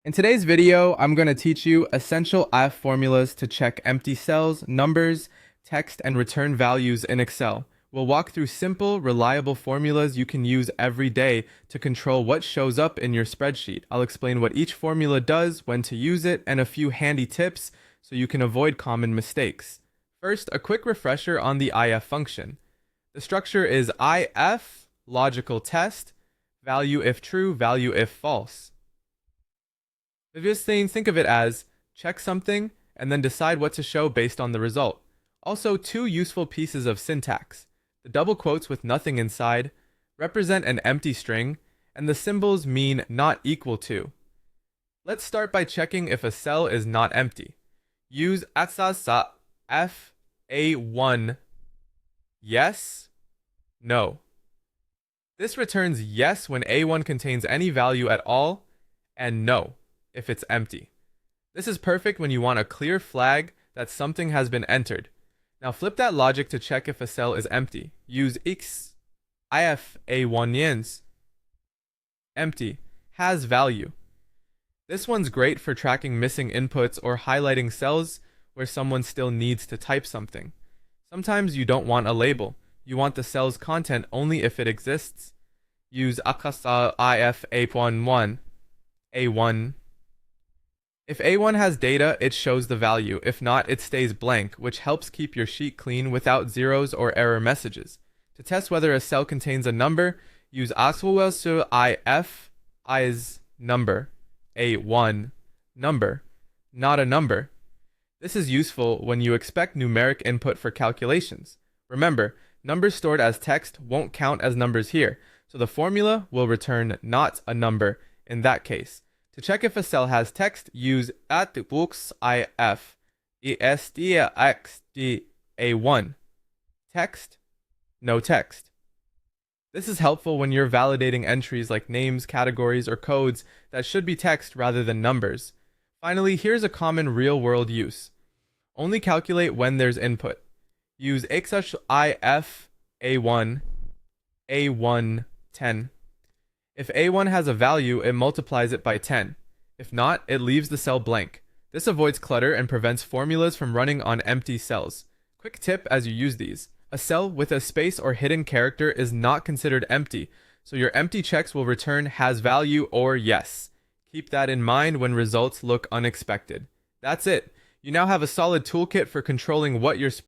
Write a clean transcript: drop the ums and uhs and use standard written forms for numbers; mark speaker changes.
Speaker 1: In today's video, I'm going to teach you essential IF formulas to check empty cells, numbers, text, and return values in Excel. We'll walk through simple, reliable formulas you can use every day to control what shows up in your spreadsheet. I'll explain what each formula does, when to use it, and a few handy tips so you can avoid common mistakes. First, a quick refresher on the IF function. The structure is IF, logical test, value if true, value if false. This thing, think of it as check something and then decide what to show based on the result. Also, two useful pieces of syntax. The double quotes with nothing inside represent an empty string, and the symbols mean not equal to. Let's start by checking if a cell is not empty. Use asa fa1 yes, no. This returns yes when a1 contains any value at all, and no if it's empty. This is perfect when you want a clear flag that something has been entered. Now flip that logic to check if a cell is empty. Use x if a1 yens. Empty. Has value. This one's great for tracking missing inputs or highlighting cells where someone still needs to type something. Sometimes you don't want a label. You want the cell's content only if it exists. Use akasa if a1. If A1 has data, it shows the value. If not, it stays blank, which helps keep your sheet clean without zeros or error messages. To test whether a cell contains a number, use aswelsu if is number, A1 number, not a number. This is useful when you expect numeric input for calculations. Remember, numbers stored as text won't count as numbers here, so the formula will return not a number in that case. To check if a cell has text, use @books if a1. Text, no text. This is helpful when you're validating entries like names, categories, or codes that should be text rather than numbers. Finally, here's a common real-world use. Only calculate when there's input. Use if a1 10. If A1 has a value, it multiplies it by 10. If not, it leaves the cell blank. This avoids clutter and prevents formulas from running on empty cells. Quick tip as you use these. A cell with a space or hidden character is not considered empty, so your empty checks will return has value or yes. Keep that in mind when results look unexpected. That's it. You now have a solid toolkit for controlling what your